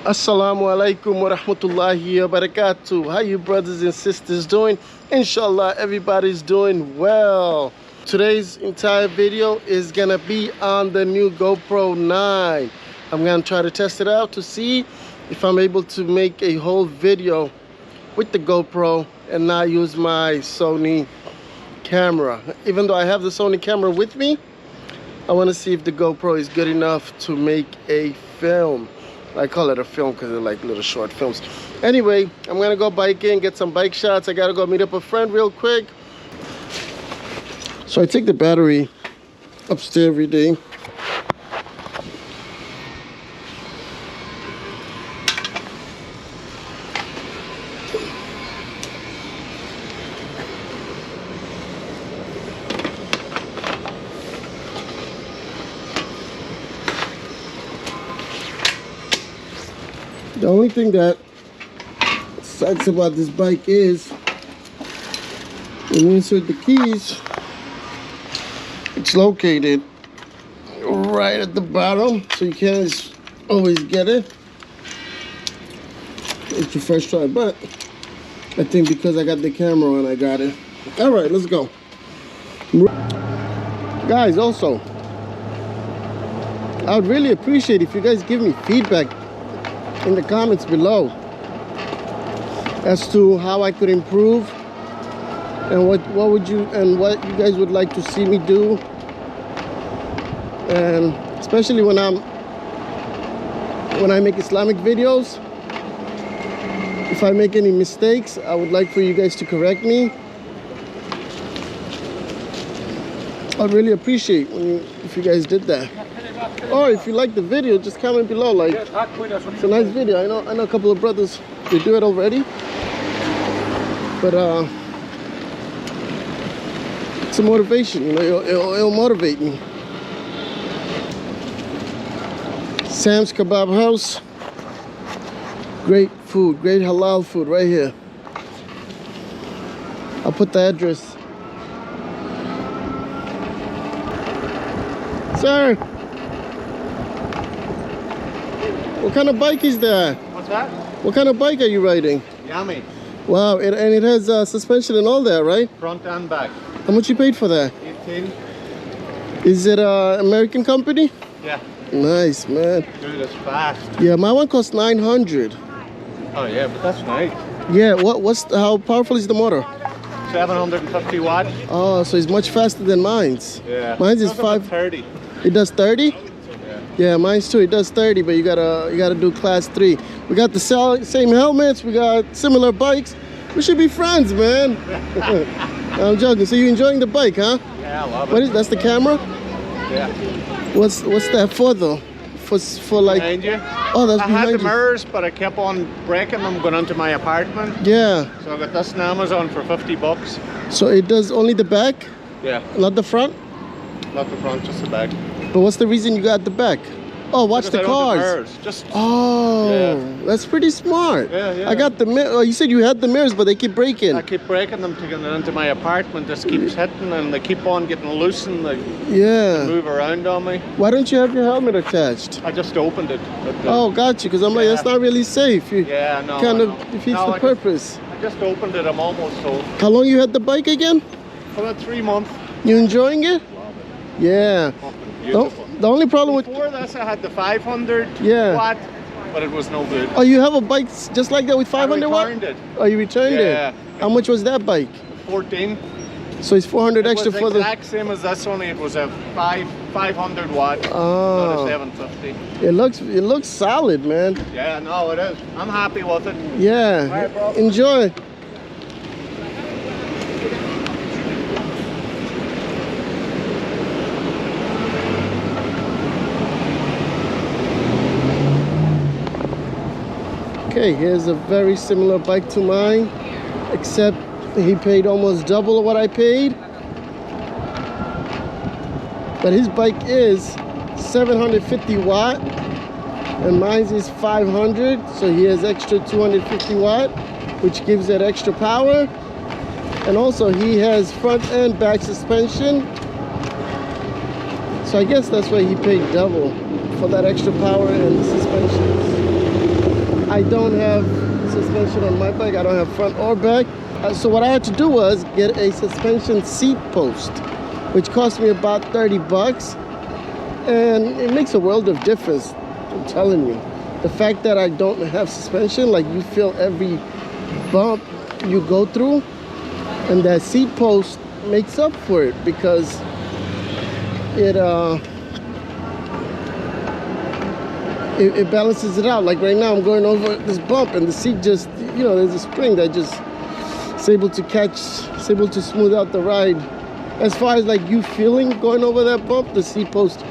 Assalamu alaikum wa rahmatullahi wa barakatuh. How you brothers and sisters doing? Inshallah, everybody's doing well. Today's entire video is gonna be on the new GoPro 9. I'm gonna try to test it out to see if I'm able to make a whole video with the GoPro and not use my Sony camera. Even though I have the Sony camera with me, I want to see if the GoPro is good enough to make a film. I call it a film because they're like little short films. Anyway, I'm gonna go biking, get some bike shots. I gotta go meet up a friend real quick. So I take the battery upstairs every day. The only thing that sucks about this bike is when you insert the keys, it's located right at the bottom, so you can't always get it. It's your first try, but I think because I got the camera on, I got it. All right, let's go. Guys, also, I would really appreciate if you guys give me feedback in the comments below as to how I could improve and what you guys would like to see me do, and especially when I make Islamic videos, if I make any mistakes, I would like for you guys to correct me. I'd really appreciate if you guys did that. Or if you like the video, just comment below. Like, it's a nice video. I know a couple of brothers, they do it already, but it's a motivation. You know, it'll motivate me. Sam's Kebab House. Great food, great halal food right here. I'll put the address. Sir, what kind of bike is that? What's that? What kind of bike are you riding? Yummy. Wow, and it has suspension and all that, right? Front and back. How much you paid for that? 18. Is it an American company? Yeah. Nice, man. Dude, it's fast. Yeah, my one cost 900. Oh yeah, but that's nice. Yeah, how powerful is the motor? 750 watts. Oh, so it's much faster than mine's. Yeah. Mine's is 30. It does 30? Yeah. Yeah, mine's too. It does 30, but you gotta do class 3. We got the same helmets. We got similar bikes. We should be friends, man. I'm joking. So you enjoying the bike, huh? Yeah, I love it. That's the camera? Yeah. What's that for though? For like. Behind you? Oh, that's I behind had the you. mirrors, but I kept on breaking them going into my apartment. Yeah. So I got this on Amazon for 50 bucks. So it does only the back, Yeah. not the front? Not the front, just the back. But what's the reason you got the back? Oh, watch Because the I don't do cars. mirrors. Just. Oh, Yeah. that's pretty smart. Yeah, yeah. I got the mirror. Oh, you said you had the mirrors, but they keep breaking. I keep breaking them to get into my apartment. Just keeps hitting, and they keep on getting loose and they Yeah. move around on me. Why don't you have your helmet attached? I just opened it. Oh, got you. Because I'm like, Yeah. that's not really safe. You Yeah, no. kind of no. defeats No, the I purpose. just opened it. I'm almost sold. How long you had the bike again? For about 3 months. You enjoying it? Love it. Yeah. Fucking beautiful. The only problem with Before this, I had the 500 Yeah. watt, but it was no good. Oh, you have a bike just like that with 500 I watt? returned it. Oh, you returned Yeah. it. How much was that bike? 14. So it's 400 extra It was for the. exact same as this, only it was a 500 watt, not a Oh, 750. it looks solid, man. Yeah, no, it is. I'm happy with it. Yeah. All right, bro. Enjoy. Okay, here's a very similar bike to mine, except he paid almost double what I paid. But his bike is 750 watt and mine is 500, so he has extra 250 watt, which gives it extra power. And also he has front and back suspension, so I guess that's why he paid double, for that extra power and suspension. I don't have suspension on my bike. I don't have front or back. So what I had to do was get a suspension seat post, which cost me about 30 bucks. And it makes a world of difference, I'm telling you. The fact that I don't have suspension, like you feel every bump you go through, and that seat post makes up for it because it balances it out. Like right now I'm going over this bump and the seat just, you know, there's a spring that just is able to catch, it's able to smooth out the ride. As far as like you feeling going over that bump, the seat post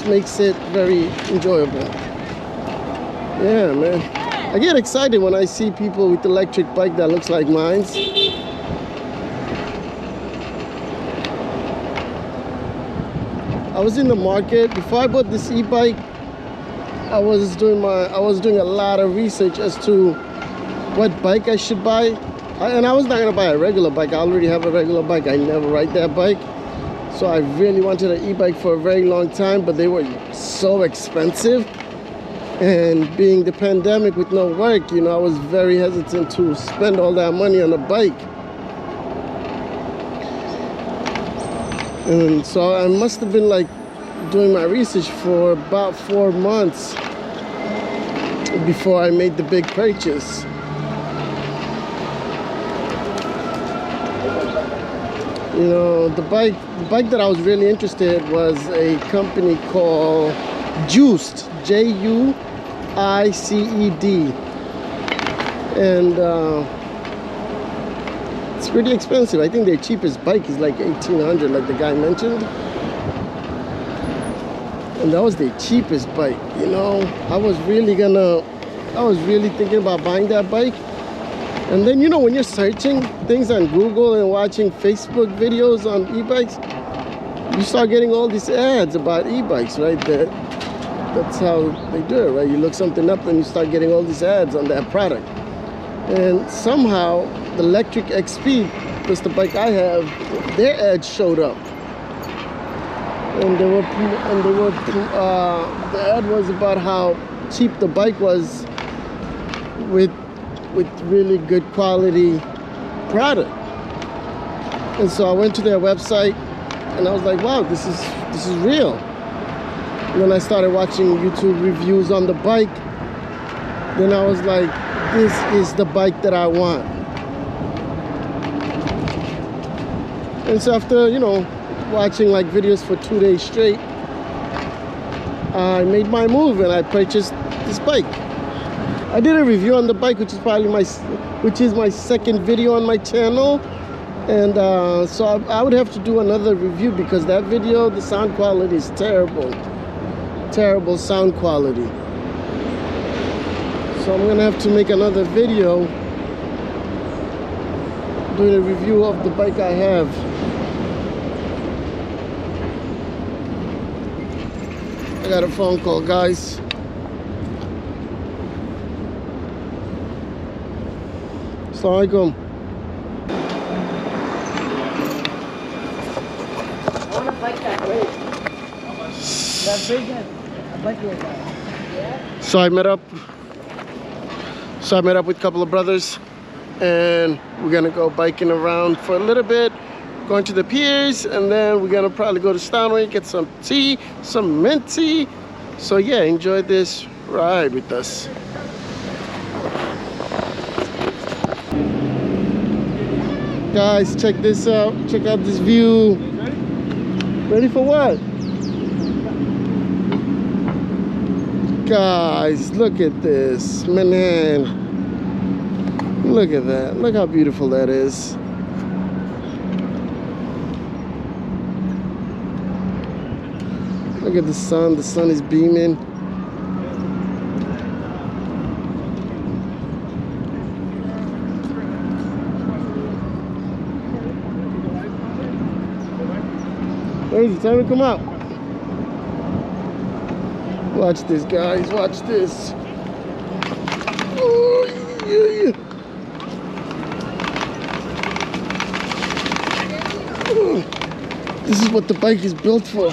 makes it very enjoyable. Yeah, man. I get excited when I see people with electric bike that looks like mine. I was in the market before I bought this e-bike. I was doing a lot of research as to what bike I should buy. And I was not gonna buy a regular bike. I already have a regular bike. I never ride that bike. So I really wanted an e-bike for a very long time, but they were so expensive. And being the pandemic with no work, you know, I was very hesitant to spend all that money on a bike. And so I must have been like doing my research for about 4 months before I made the big purchase. You know, the bike that I was really interested in was a company called Juiced, Juiced. And it's pretty expensive. I think their cheapest bike is like $1,800, like the guy mentioned. And that was their cheapest bike, you know. I was really thinking about buying that bike. And then, you know, when you're searching things on Google and watching Facebook videos on e-bikes, you start getting all these ads about e-bikes, right? That's how they do it, right? You look something up and you start getting all these ads on that product. And somehow the Electric XP, that's the bike I have, their ads showed up. And the ad was about how cheap the bike was with really good quality product. And so I went to their website and I was like, wow, this is real. And then I started watching YouTube reviews on the bike. Then I was like, this is the bike that I want. And so after, you know, watching like videos for 2 days straight, I made my move and I purchased this bike. I did a review on the bike, which is my second video on my channel. And so I would have to do another review because that video, the sound quality is terrible. Terrible sound quality. So I'm gonna have to make another video doing a review of the bike I have. I got a phone call, guys. Assalamu alaikum. I want a bike that big. That big one. A bike like that. Yeah. So I met up with a couple of brothers and we're gonna go biking around for a little bit, going to the piers, and then we're gonna probably go to Stanway, get some tea, some mint tea. So yeah, enjoy this ride with us. Guys, check this out. Check out this view. Ready for what? Guys, look at this, man. Look at that. Look how beautiful that is. Look at the sun. The sun is beaming. Crazy, time to come out. Watch this, guys. Watch this. Oh, yeah. Oh, this is what the bike is built for.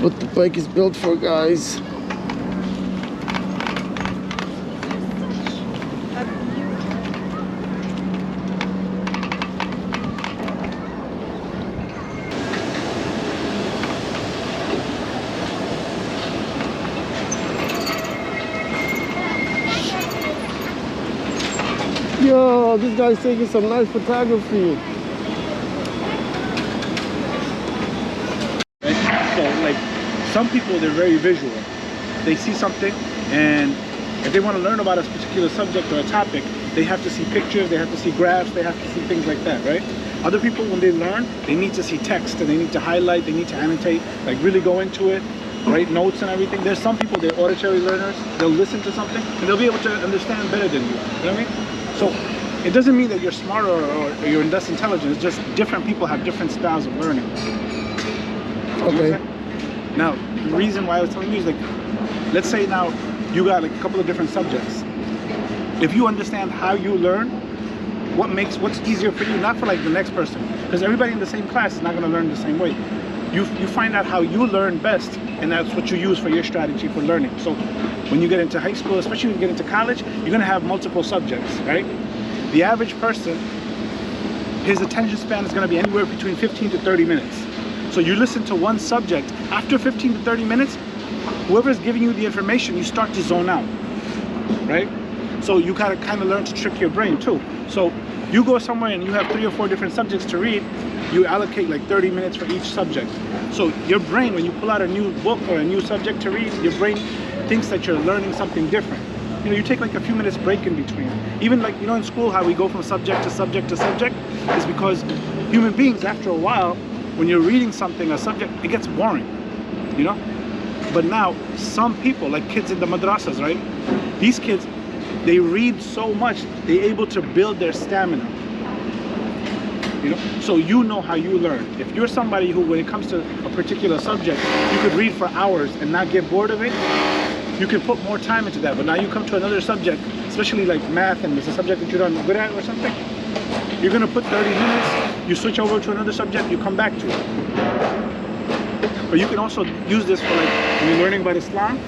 what the bike is built for, guys. Yo, this guy's taking some nice photography. So, like, some people, they're very visual. They see something, and if they want to learn about a particular subject or a topic, they have to see pictures, they have to see graphs, they have to see things like that, right? Other people, when they learn, they need to see text, and they need to highlight, they need to annotate, like really go into it, write notes and everything. There's some people, they're auditory learners. They'll listen to something, and they'll be able to understand better than you. You know what I mean? So it doesn't mean that you're smarter or you're less intelligent. It's just different people have different styles of learning. Okay. Now, the reason why I was telling you is, like, let's say now you got like a couple of different subjects. If you understand how you learn, what's easier for you, not for like the next person, because everybody in the same class is not going to learn the same way. You find out how you learn best, and that's what you use for your strategy for learning. So when you get into high school, especially when you get into college, you're going to have multiple subjects, right? The average person, his attention span is going to be anywhere between 15 to 30 minutes. So you listen to one subject, after 15 to 30 minutes, whoever's giving you the information, you start to zone out, right? So you gotta kind of learn to trick your brain too. So you go somewhere and you have 3 or 4 different subjects to read, you allocate like 30 minutes for each subject. So your brain, when you pull out a new book or a new subject to read, your brain thinks that you're learning something different. You know, you take like a few minutes break in between. Even like, you know, in school, how we go from subject to subject to subject is because human beings, after a while, when you're reading something, a subject, it gets boring, you know? But now, some people, like kids in the madrasas, right? These kids, they read so much, they're able to build their stamina, you know? So you know how you learn. If you're somebody who, when it comes to a particular subject, you could read for hours and not get bored of it, you can put more time into that. But now you come to another subject, especially like math, and it's a subject that you're not good at or something, you're gonna put 30 minutes, you switch over to another subject, you come back to it. But you can also use this for like, when you're learning about Islam,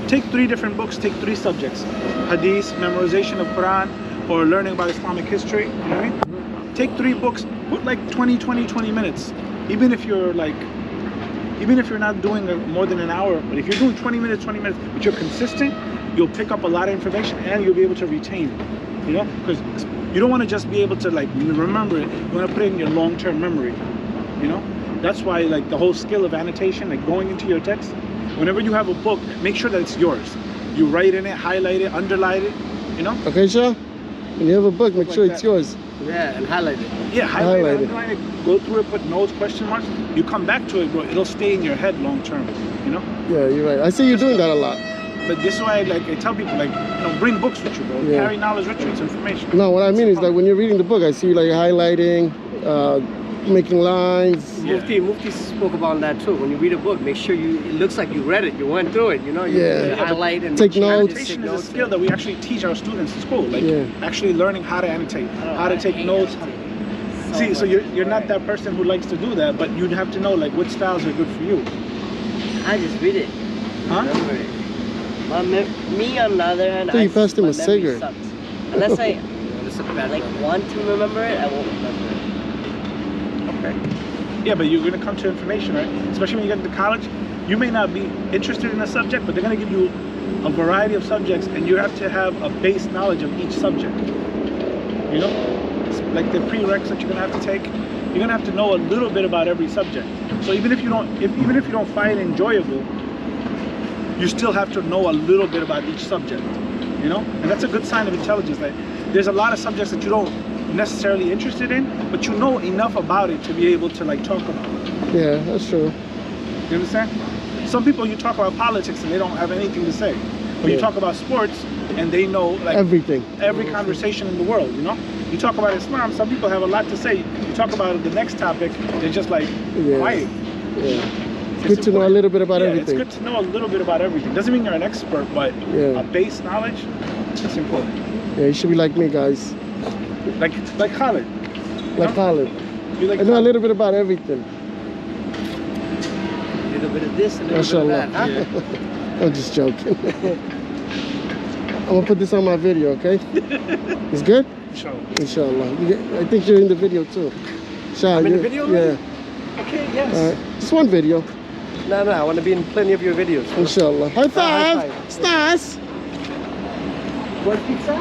take 3 different books, take 3 subjects. Hadith, memorization of Quran, or learning about Islamic history, you know what I mean? Take 3 books, put like 20 minutes. Even if you're not doing more than an hour, but if you're doing 20 minutes, but you're consistent, you'll pick up a lot of information and you'll be able to retain it, you know? Because you don't want to just be able to like remember it, you want to put it in your long-term memory, you know? That's why like the whole skill of annotation, like going into your text, whenever you have a book, make sure that it's yours. You write in it, highlight it, underline it, you know? Okay, Shaw? When you have a book, make sure it's yours. Yeah, and highlight it. Yeah, highlight it, Highlight it. underline it, go through it, put notes, question marks. You come back to it, bro, it'll stay in your head long term, you know? Yeah, you're right. I see you doing that a lot. But this is why like I tell people, like, you know, bring books with you, bro. Yeah. Carry knowledge with you, it's information. No, what I mean is like when you're reading the book, I see you like highlighting, making lines. Yeah. Mufti spoke about that too. When you read a book, make sure it looks like you read it, you went through it, you know, you Yeah. highlight and Take notes. Annotation is a skill that we actually teach our students in school, like Yeah. actually learning how to annotate, how to take notes. See, so you're not that person who likes to do that, but you'd have to know like what styles are good for you. I just read it. Huh? Remember it. Me on the other hand, So you passed him my a memory cigarette. sucks. Unless I like want to remember it, I won't remember it. Okay. Yeah, but you're gonna come to information, right? Especially when you get into college, you may not be interested in a subject, but they're gonna give you a variety of subjects, and you have to have a base knowledge of each subject. You know, it's like the prereqs that you're gonna have to take. You're gonna have to know a little bit about every subject. So even if you don't find it enjoyable, you still have to know a little bit about each subject. You know, and that's a good sign of intelligence. That there's a lot of subjects that you don't necessarily interested in, but you know enough about it to be able to like talk about it. Yeah, that's true. You understand? Some people, you talk about politics and they don't have anything to say. Or you Yeah. talk about sports and they know like Everything. every conversation in the world, you know? You talk about Islam, some people have a lot to say. You talk about the next topic, they're just like Yeah. quiet. Yeah. It's good to know a little bit about everything. It's good to know a little bit about everything. Doesn't mean you're an expert, but Yeah. a base knowledge, that's important. Yeah, you should be like me, guys. Like Khalid. Like Khalid. You like I know a Khalid? little bit about everything. Little bit of this, a little bit of that, huh? Yeah. I'm just joking. I'm gonna put this on my video, okay? It's good? Inshallah. I think you're in the video too. I'm in the video? Yeah. Okay, yes. Just one video. No, I want to be in plenty of your videos. Inshallah. High five. High five. Stars. Want pizza?